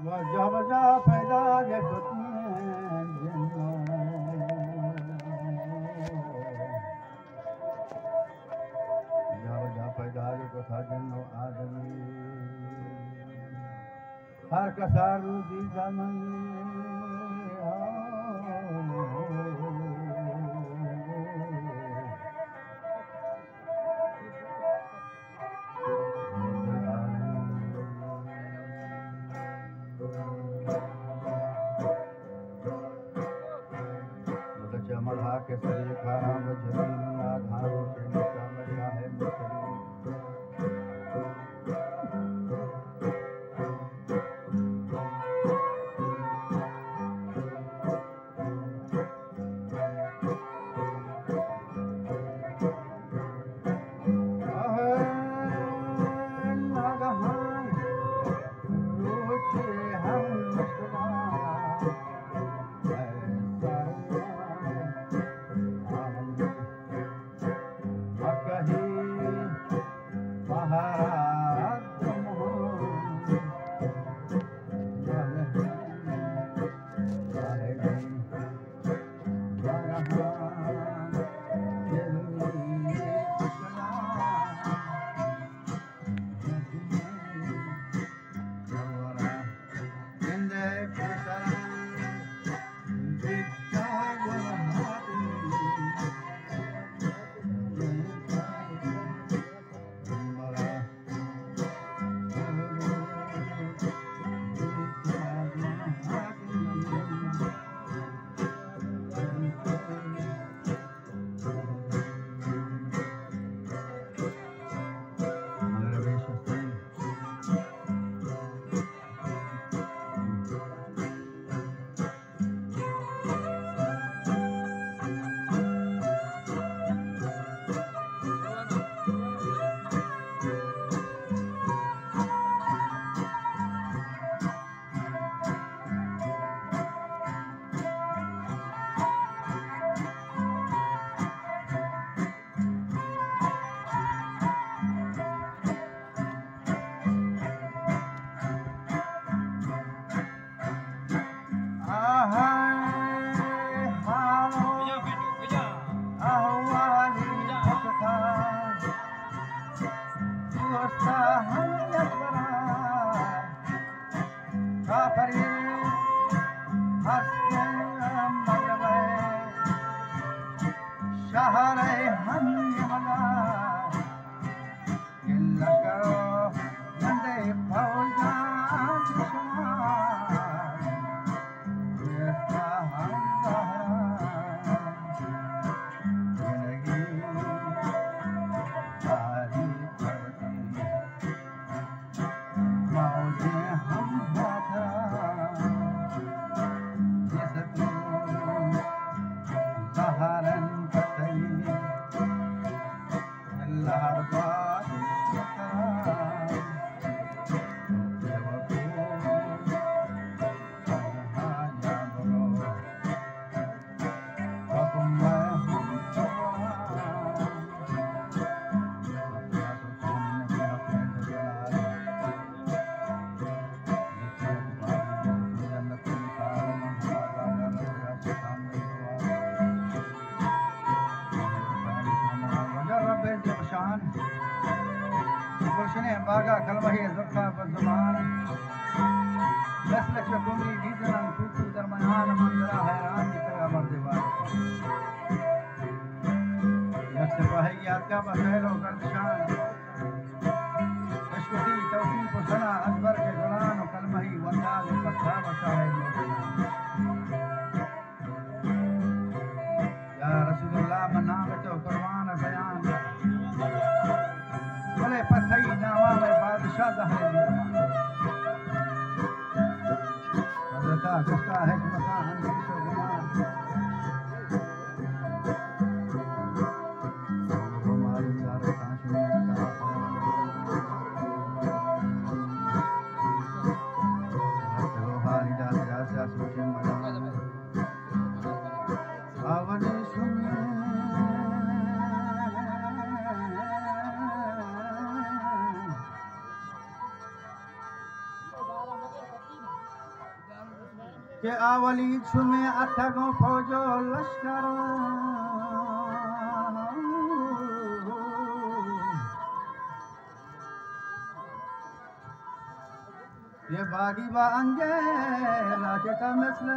वजह वजह पैदा के वजह पैदा के कथा जन्नो आदमी हर कसार रूदी जमन के सरी खाना बजरीन आधार से निकाम शाह मुसलिम बागा कलमही ज़ुल्फ़ा बज़ुबान लसलच कुमी दीज़ना तू दरमियान मंज़रा हैरान की तरह मर्दवान यक सिपाही याद का बसैलो गर्दशान अशकुती तौसीफ सना अकबर के गुलान कलमही वंदाल कथा बशाहे या रसूलुल्लाह मना में तो कुर्बान बयान भले पथई नावा में बादशाह दहले हज़रता गुस्ता है मकान किसो गुमान हमारी सारे कांच में हाली डाल जा सोचे मना के आवली छुमे अथगो फौजो लश्कर ये बागी बा अंगे राजता मसले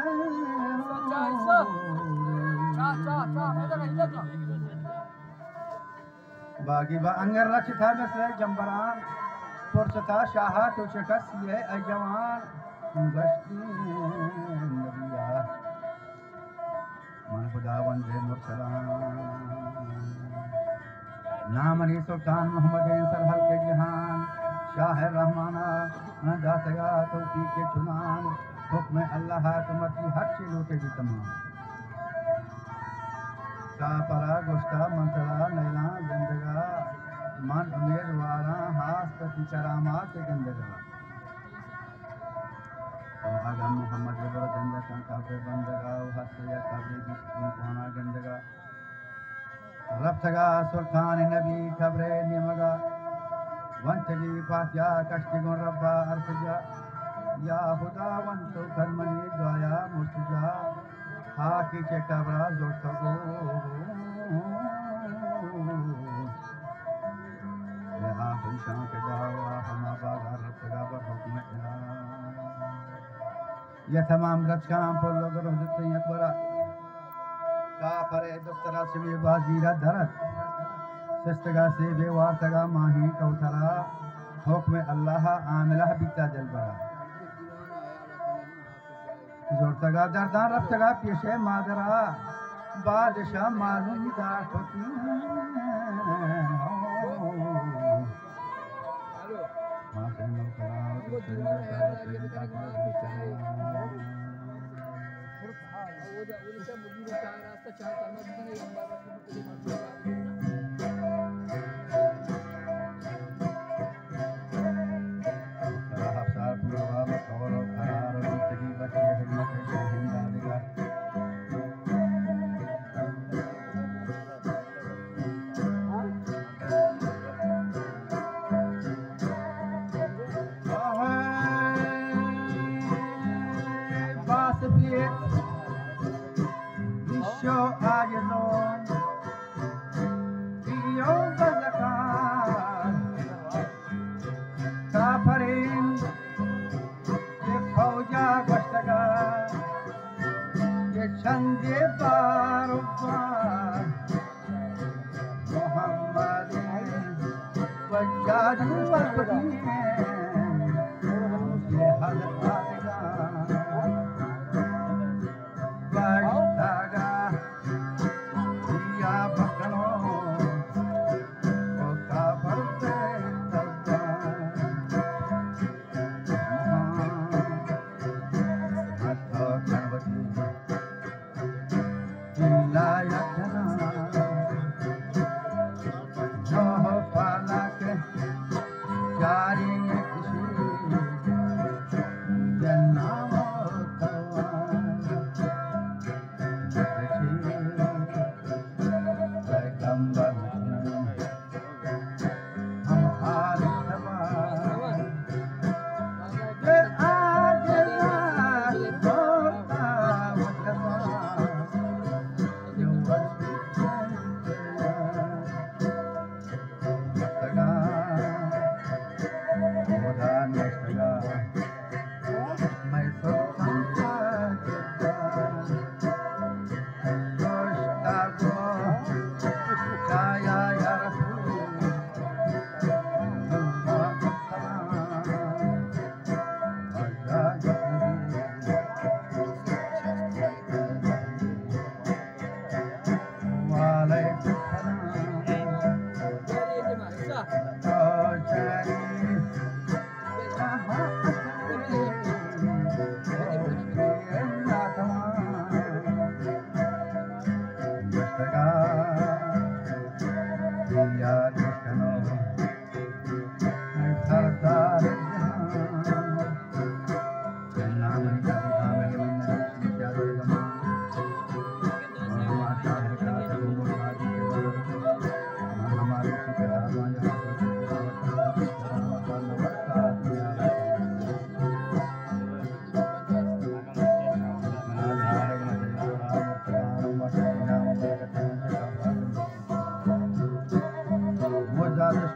बागी बा अंगे राजता मसले जंबरान पुरसता शाहा तो शकस ये जवान गश्ती नबिया मन खुदा वंदे मुरसलाम नाम अली सुल्तान मोहम्मद सरहल के जहान शाह रहमाना दातगा तौफीक के चुनान हुक्म अल्लाह तुमती हर चीज लूटेगी तमाम कापरा गोश्ता मंतरा नैला गंदगा मन उम्मीदवारा हास पति करामात गंदगा आगा मोहम्मद जबर गंदा काफे बंदगा हस या काफे की कोना गंदगा रफ्तगा सुल्तान नबी खबरे निमगा वंतली फातिया कश्ती गुन रब्बा अर्तजा या खुदा वंतो कर्मनी द्वाया मुस्तजा हाकी चे कबरा जोतगो ये आखिरी शाम के दावा हमा बागा रफ्तगा पर हुक्म इला ये तमाम रचकाम पर लोग रोजते यकबरा का परे दफ्तरा से भी बाजीरा धरत सस्तगा से बेवारतगा माही कौथरा हुक्म अल्लाह आमिला बीता जलबरा जोरतगा दरदान रफ्तगा पेशे मादरा बादशाह मालूम दार होती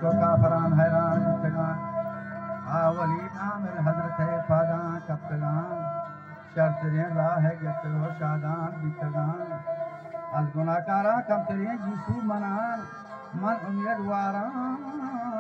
को काफरान हैरान बिचगान आवली आमिर हजरत है फादान कप्तगान शर्त रे ला है गतरो शादान बिचगान अल गुनाकारा कम तेरे यीशु मनान मन उम्मीदवारान